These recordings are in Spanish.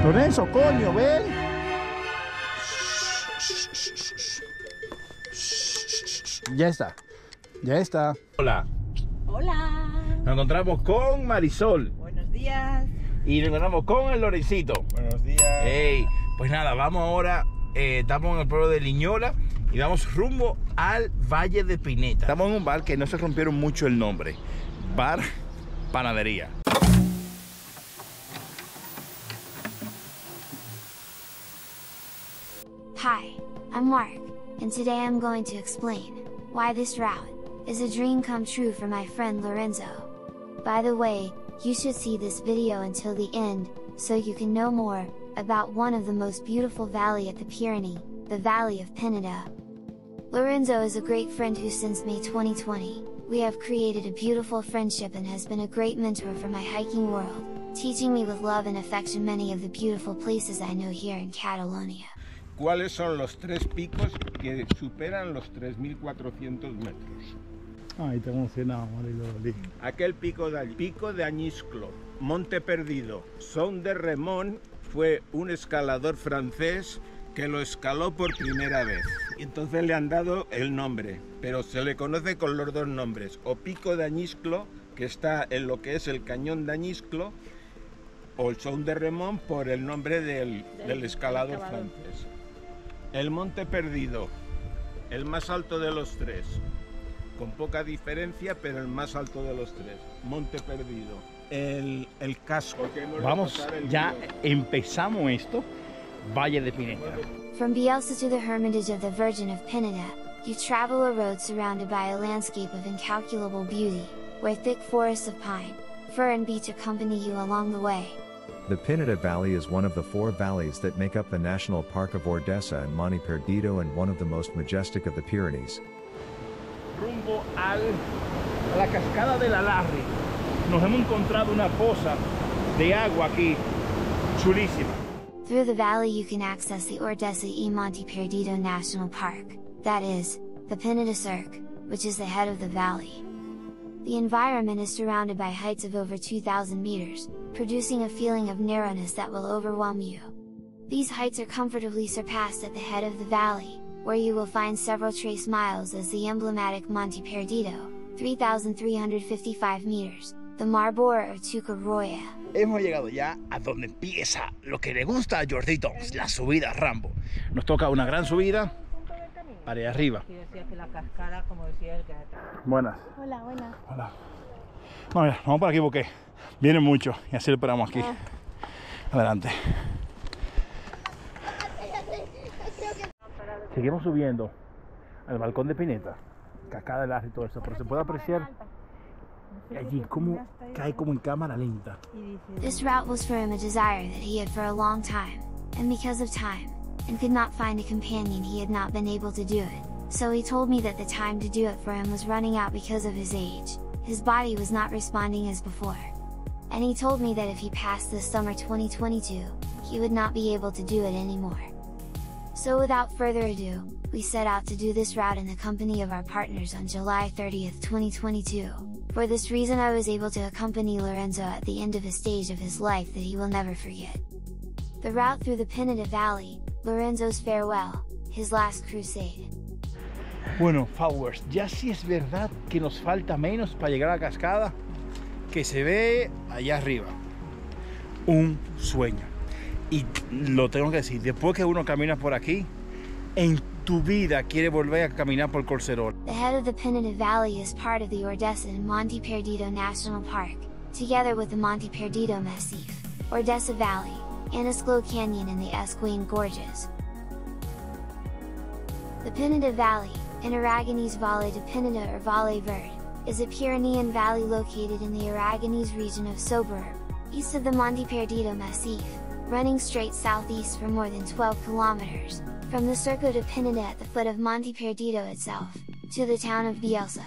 Lorenzo, coño, ven. Ya está. Ya está. Hola. Hola. Nos encontramos con Marisol. Buenos días. Y nos encontramos con el Lorencito. Buenos días. Hey, pues nada, vamos ahora. Estamos en el pueblo de Liñola y vamos rumbo al Valle de Pineta. Estamos en un bar que no se rompieron mucho el nombre. Bar Panadería. Hi, I'm Mark, and today I'm going to explain why this route is a dream come true for my friend Lorenzo. By the way, you should see this video until the end, so you can know more about one of the most beautiful valley at the Pyrenees, the Valley of Pineta. Lorenzo is a great friend who since May 2020, we have created a beautiful friendship and has been a great mentor for my hiking world, teaching me with love and affection many of the beautiful places I know here in Catalonia. ¿Cuáles son los 3 picos que superan los 3.400 metros? Ay, te emocionado, Mariloli. Aquel pico de Añisclo, Monte Perdido, Son de Remón, fue un escalador francés que lo escaló por primera vez. Y entonces le han dado el nombre, pero se le conoce con los dos nombres, o Pico de Añisclo, que está en lo que es el Cañón de Añisclo, o el Son de Remón por el nombre del escalador francés. El Monte Perdido, el más alto de los 3, con poca diferencia, pero el más alto de los 3. Monte Perdido, el casco. Vamos, ya empezamos esto. Valle de Pineta. From Bielsa to the Hermitage of the Virgin of Pineta, you travel a road surrounded by a landscape of incalculable beauty, where thick forests of pine, fir and beech accompany you along the way. The Pineta Valley is one of the 4 valleys that make up the National Park of Ordesa and Monte Perdido and one of the most majestic of the Pyrenees. Rumbo a la cascada de la Larry. Nos hemos encontrado una poza de agua aquí, chulísima. Through the valley you can access the Ordesa y Monte Perdido National Park, that is, the Pineta Cirque, which is the head of the valley. The environment is surrounded by heights of over 2,000 meters, producing a feeling of narrowness that will overwhelm you. These heights are comfortably surpassed at the head of the valley, where you will find several trace miles as the emblematic Monte Perdido, 3,355 meters, the Marbore or Tucarroya. Hemos llegado ya a donde empieza lo que le gusta a Jordito, la subida Rambo. Nos toca una gran subida para allá arriba. Buenas. Hola, buenas. Hola. No, mira, vamos por aquí porque vienen muchos y así lo esperamos aquí. Adelante. Seguimos subiendo al balcón de Pineta, cascada de Larry y todo eso, pero se puede apreciar allí como cae como en cámara lenta. This route was for him a desire that he had for a long time, and because of time, and could not find a companion he had not been able to do it, so he told me that the time to do it for him was running out because of his age, his body was not responding as before. And he told me that if he passed this summer 2022, he would not be able to do it anymore. So without further ado, we set out to do this route in the company of our partners on July 30th, 2022. For this reason I was able to accompany Lorenzo at the end of a stage of his life that he will never forget. The route through the Pineta Valley, Lorenzo's farewell, his last crusade. Bueno, followers, ya sí es verdad que nos falta menos para llegar a la cascada que se ve allá arriba. Un sueño. Y lo tengo que decir, después que uno camina por aquí, en tu vida quiere volver a caminar por Colcerol. The head of the Pineta Valley is part of the Ordesa and Monte Perdido National Park, together with the Monte Perdido Massif, Ordesa Valley, Anasclo Canyon and the Esquian Gorges. The Pineta Valley, in Aragonese Valle de Pineta or Valle Verde, is a Pyrenean valley located in the Aragonese region of Soberb, east of the Monte Perdido Massif, running straight southeast for more than 12 kilometers, from the Circo de Pineta at the foot of Monte Perdido itself, to the town of Bielsa.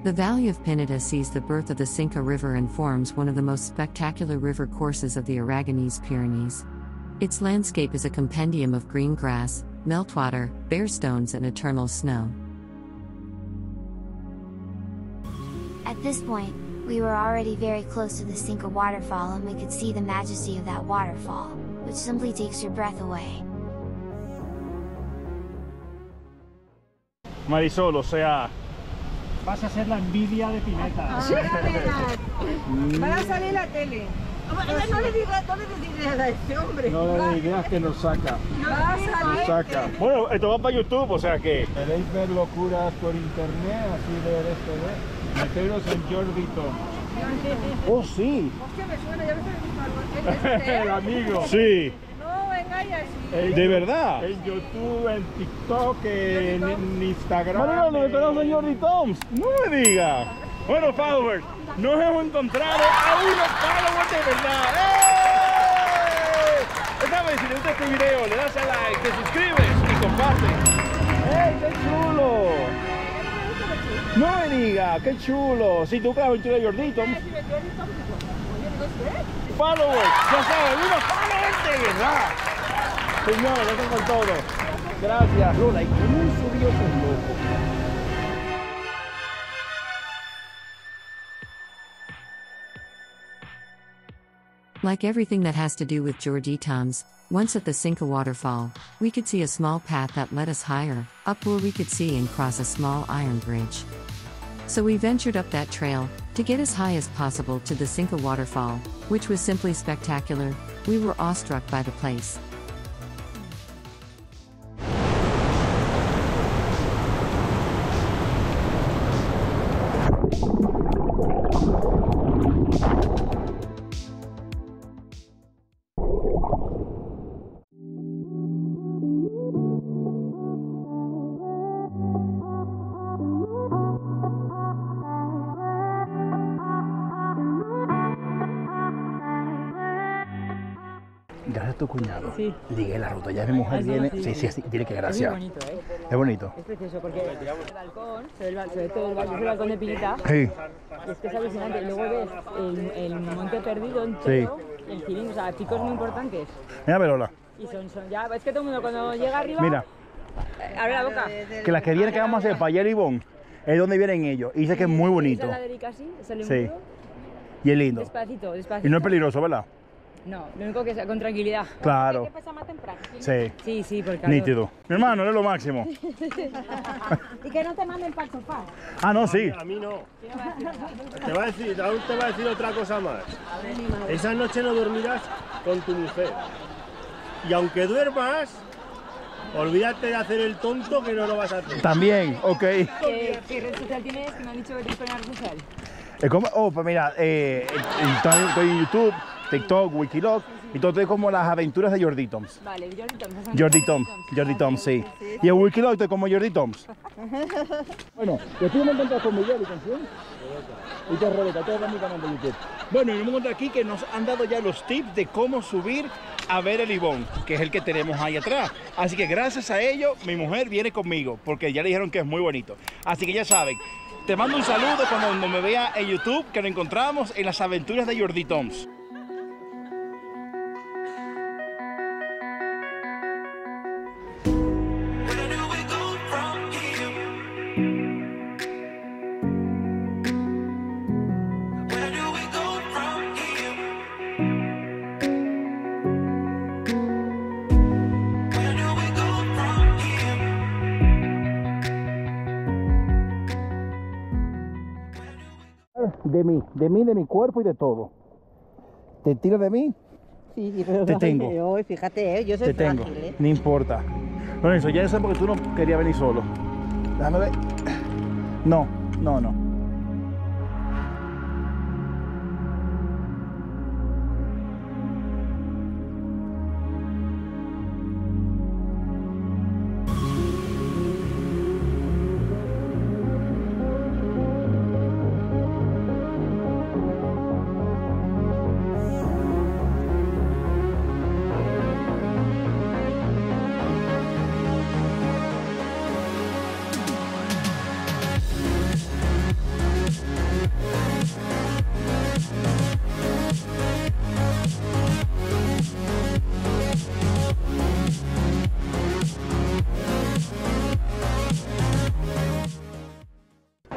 The Valley of Pineda sees the birth of the Cinca River and forms one of the most spectacular river courses of the Aragonese Pyrenees. Its landscape is a compendium of green grass, meltwater, bare stones and eternal snow. At this point, we were already very close to the Cinca waterfall and we could see the majesty of that waterfall, which simply takes your breath away. Marisol, o sea, Vas a ser la envidia de Pineta. Van a salir en la tele. No le digas a este hombre. no le digas que nos saca. Va a salir. Saca. Bueno, esto va para YouTube, o sea que... ¿Queréis ver locuras por internet? Así ver esto de... Meteros en Jordi Tom. Oh, sí. Hostia, me suena, ya me estoy El amigo. Sí. No, venga ya sí. ¿De verdad? En YouTube, en TikTok, en Instagram. No, no conoce a Jordi Toms. No me diga. Bueno, followers, nos hemos encontrado a unos followers de verdad. ¡Eh! Esta vez, si te gusta este video, le das a like, te suscribes y compartes. ¡Ey, qué chulo! No me diga, qué chulo. Si tú creas aventura de Jordi Toms. Followers, ya saben, unos followers de verdad. Señores, gracias por todo. Gracias, Lola. ¿Y cómo subió tan loco? Like everything that has to do with Jordi Toms, once at the Cinca waterfall, we could see a small path that led us higher, up where we could see and cross a small iron bridge. So we ventured up that trail, to get as high as possible to the Cinca waterfall, which was simply spectacular. We were awestruck by the place. Gracias a tu cuñado. Sí. Ligué la ruta. Ya mi mujer viene. Sí, dile que gracias. Es muy bonito, ¿eh? Es bonito. Es precioso porque el balcón, se ve todo el balcón, es el balcón de Pineta. Sí. Y es que es alucinante. Luego ves el monte perdido entero, el cilindro, o sea, picos muy importantes. Mira, Lola. Y son ya, es que todo el mundo cuando llega arriba, Mira, abre la boca. que las que vienen que vamos a hacer para ayer y Bon es donde vienen ellos. Y dice que es muy bonito. Esa laderica así, es el Sí. embudo. Y es lindo. Despacito, despacito. Y no es peligroso, ¿verdad? No, lo único que es con tranquilidad. Claro. Pasa más temprano. Sí. Sí, por calor. Nítido. Mi hermano, es lo máximo. Y que no te manden para el sofá. Ah, no, sí. A mí no. Te va a decir, aún te va a decir otra cosa más. Esa noche no dormirás con tu mujer. Y aunque duermas, olvídate de hacer el tonto que no lo vas a hacer. También, ok. ¿Qué red social tienes? Que me han dicho que tienes una red social. Oh, pues mira, estoy en YouTube, TikTok, Wikiloc, y todo estoy como las aventuras de Jordi Toms. Vale, Jordi Toms, sí. Y en Wikiloc estoy como Jordi Toms. Bueno, yo estoy muy contento con Miguel y con Sion. Y con Rebeca, todo en mi canal de YouTube. Bueno, y nos hemos encontrado aquí que nos han dado ya los tips de cómo subir a ver el Ibón, que es el que tenemos ahí atrás. Así que gracias a ello, mi mujer viene conmigo, porque ya le dijeron que es muy bonito. Así que ya saben, te mando un saludo cuando me vea en YouTube, que nos encontramos en las aventuras de Jordi Toms. De mi cuerpo y de todo. Te tiro de mí Sí, pero Te tengo. Hoy, fíjate, yo soy Te tengo. frágil, ¿eh? No importa. Lorenzo, ya sé porque tú no querías venir solo. Déjame ver. No.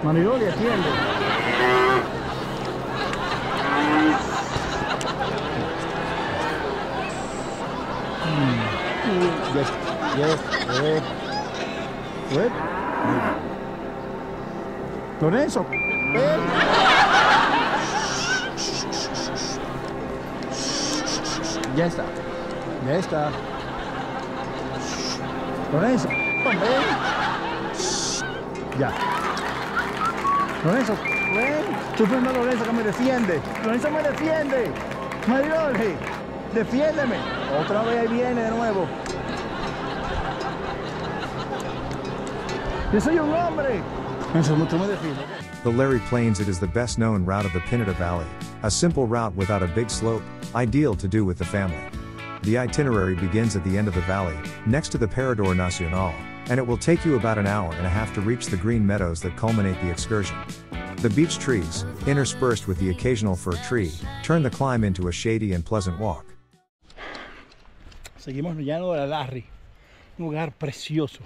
Mariloli, atiende. Yes. Good. Lorenzo, ven. Ya está. Lorenzo, ven. Ya. Lorenzo, ven. Tú fuiste Lorenzo que me defiende. Lorenzo me defiende. Mariloli, defiéndeme. Otra vez ahí viene de nuevo. Yo soy un hombre. Lorenzo, tú me defiendes. The Larry Plains. It is the best known route of the Pineda Valley, a simple route without a big slope, ideal to do with the family. The itinerary begins at the end of the valley, next to the Parador Nacional, and it will take you about an hour and a half to reach the green meadows that culminate the excursion. The beech trees, interspersed with the occasional fir tree, turn the climb into a shady and pleasant walk. Seguimos en el llano de la Larry, un lugar precioso,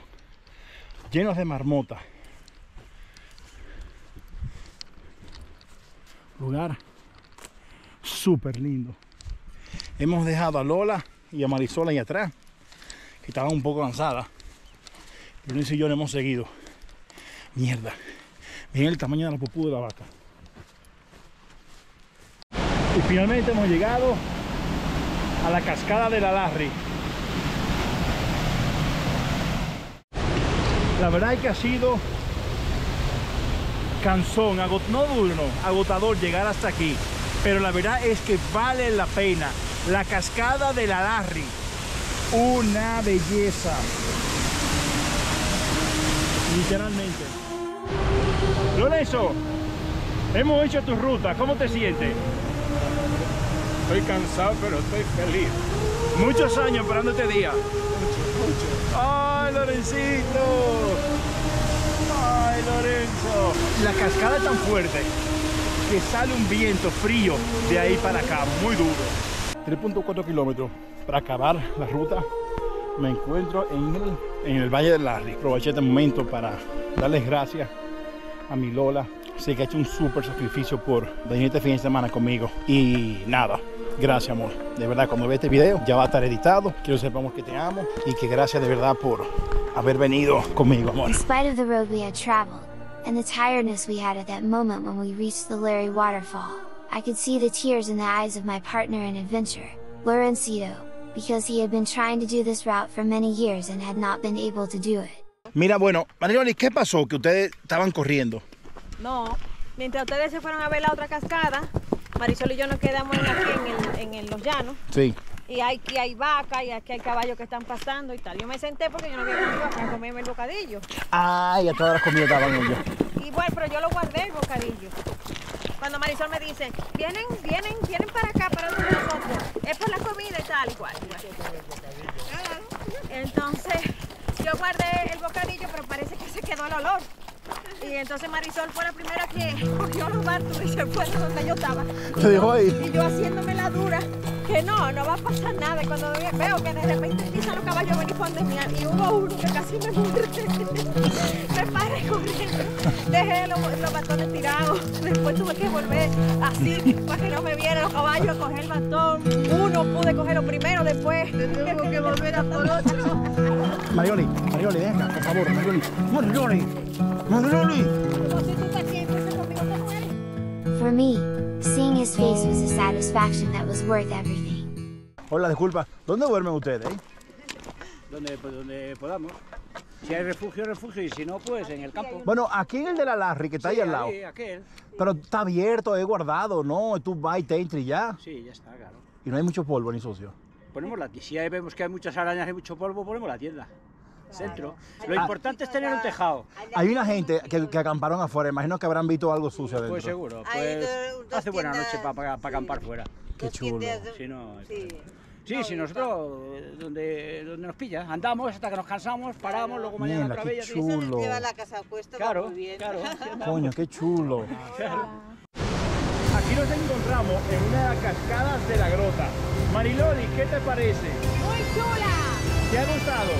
lleno de marmota. Lugar súper lindo. Hemos dejado a Lola y a Marisol ahí atrás, que estaban un poco cansadas. Pero Luis y yo no hemos seguido. Mierda. Miren el tamaño de la pupú de la vaca. Y finalmente hemos llegado a la cascada de la Larry. La verdad es que ha sido cansón, no duro, agotador llegar hasta aquí. Pero la verdad es que vale la pena. La cascada de la Larry, una belleza, literalmente. Lorenzo, hemos hecho tu ruta, ¿cómo te sientes? Estoy cansado, pero estoy feliz. Muchos años esperando este día. Mucho. ¡Ay, Lorencito! ¡Ay, Lorenzo! La cascada es tan fuerte que sale un viento frío de ahí para acá, muy duro. 3.4 kilómetros para acabar la ruta. Me encuentro en el Valle del Larry. Aproveché este momento para darles gracias a mi Lola. Sé que ha hecho un súper sacrificio por venir este fin de semana conmigo. Y nada, gracias, amor. De verdad, cuando veas este video ya va a estar editado. Quiero que sepamos que te amo y que gracias de verdad por haber venido conmigo, amor. In spite of the road we had traveled, and the tiredness we had at that moment when we reached the Larry waterfall, I could see the tears in the eyes of my partner in adventure, Lorencito, because he had been trying to do this route for many years and had not been able to do it. Mira, bueno, Mariloli, ¿qué pasó? Que ustedes estaban corriendo. No, mientras ustedes se fueron a ver la otra cascada, Marisol y yo nos quedamos aquí en los llanos. Sí. Y aquí hay vacas y aquí hay caballos que están pasando y tal. Yo me senté porque yo no había comido para comerme el bocadillo. Ay, a todas las comidas estaban ellos. Y bueno, pero yo lo guardé el bocadillo. Cuando Marisol me dice, vienen para acá, para donde nosotros. Es por la comida y tal y cual. Entonces, yo guardé el bocadillo, pero parece que se quedó el olor. Y entonces Marisol fue la primera que cogió los barcos y se fue de donde yo estaba. ¿Te dejó ahí? Y yo haciéndome la dura, que no va a pasar nada. Y cuando veo que de repente empiezan los caballos a venir por donde mí, y hubo uno que casi me muere. Me paré corriendo, dejé los bastones tirados. Después tuve que volver así para que no me vieran los caballos a coger el bastón. Uno pude cogerlo primero, después tengo que volver a por otro. Mariloli, venga, por favor, Mariloli. For me, seeing his face was a satisfaction that was worth everything. Hola, disculpa. ¿Dónde duermen ustedes? Donde podamos. Si hay refugio, refugio, y si no, pues en el campo. Bueno, aquí en el de la Larry, que está ahí al lado. Ahí, aquel. Pero está abierto, es guardado, ¿no? Tú vas y te entras y ya. Sí, ya está, claro. Y no hay mucho polvo ni sucio. Ponemos si ahí vemos que hay muchas arañas y mucho polvo, ponemos la tienda. Centro. Lo importante es tener un tejado. Hay una gente que acamparon afuera, imagino que habrán visto algo sucio adentro. Pues seguro, pues hace buena noche para acampar fuera. Qué chulo. Si no, sí, nosotros donde nos pilla, andamos hasta que nos cansamos, paramos, luego mañana Mira, otra qué vez. chulo. Lleva la casa puesta, Claro, muy bien. claro. Coño, qué chulo. Aquí nos encontramos en una de las cascadas de la grota. Mariloli, ¿qué te parece? ¡Muy chula! ¿Te ha gustado?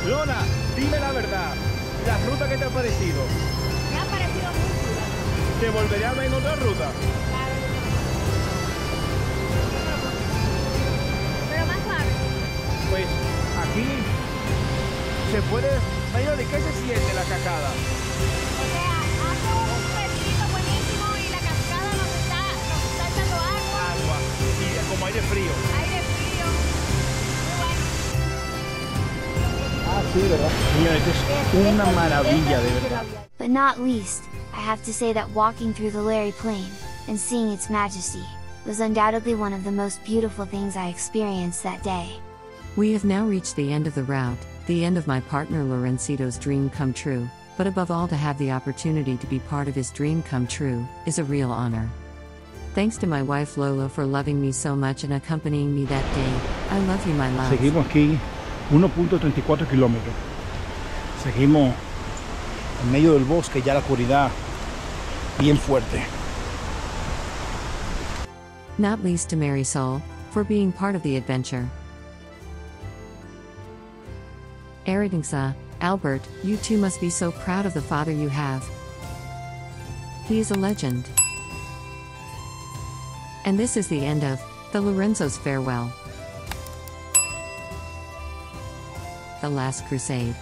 Lola, dime la verdad. ¿La ruta qué te ha parecido? Me ha parecido muy chula. ¿Te volveré a ver en otra ruta? Claro. Pero más suave. Pues aquí se puede... Mariloli, ¿qué se siente la cascada? O sea, hace un fresquito buenísimo y la cascada nos está echando agua. Agua y como aire frío. Aire frío. Muy bueno. Ah, sí, ¿verdad? Señores, es una maravilla, de verdad. But not least, I have to say that walking through the Larry Plain, and seeing its majesty, was undoubtedly one of the most beautiful things I experienced that day. We have now reached the end of the route, the end of my partner Lorencito's dream come true, but above all to have the opportunity to be part of his dream come true, is a real honor. Thanks to my wife Lola for loving me so much and accompanying me that day. I love you, my love. Seguimos aquí 1.34 kilómetros. Seguimos en medio del bosque, ya la oscuridad bien fuerte. Not least to Marisol, for being part of the adventure. Eridingsa, Albert, you two must be so proud of the father you have. He is a legend. And this is the end of the Lorenzo's farewell. The Last Crusade.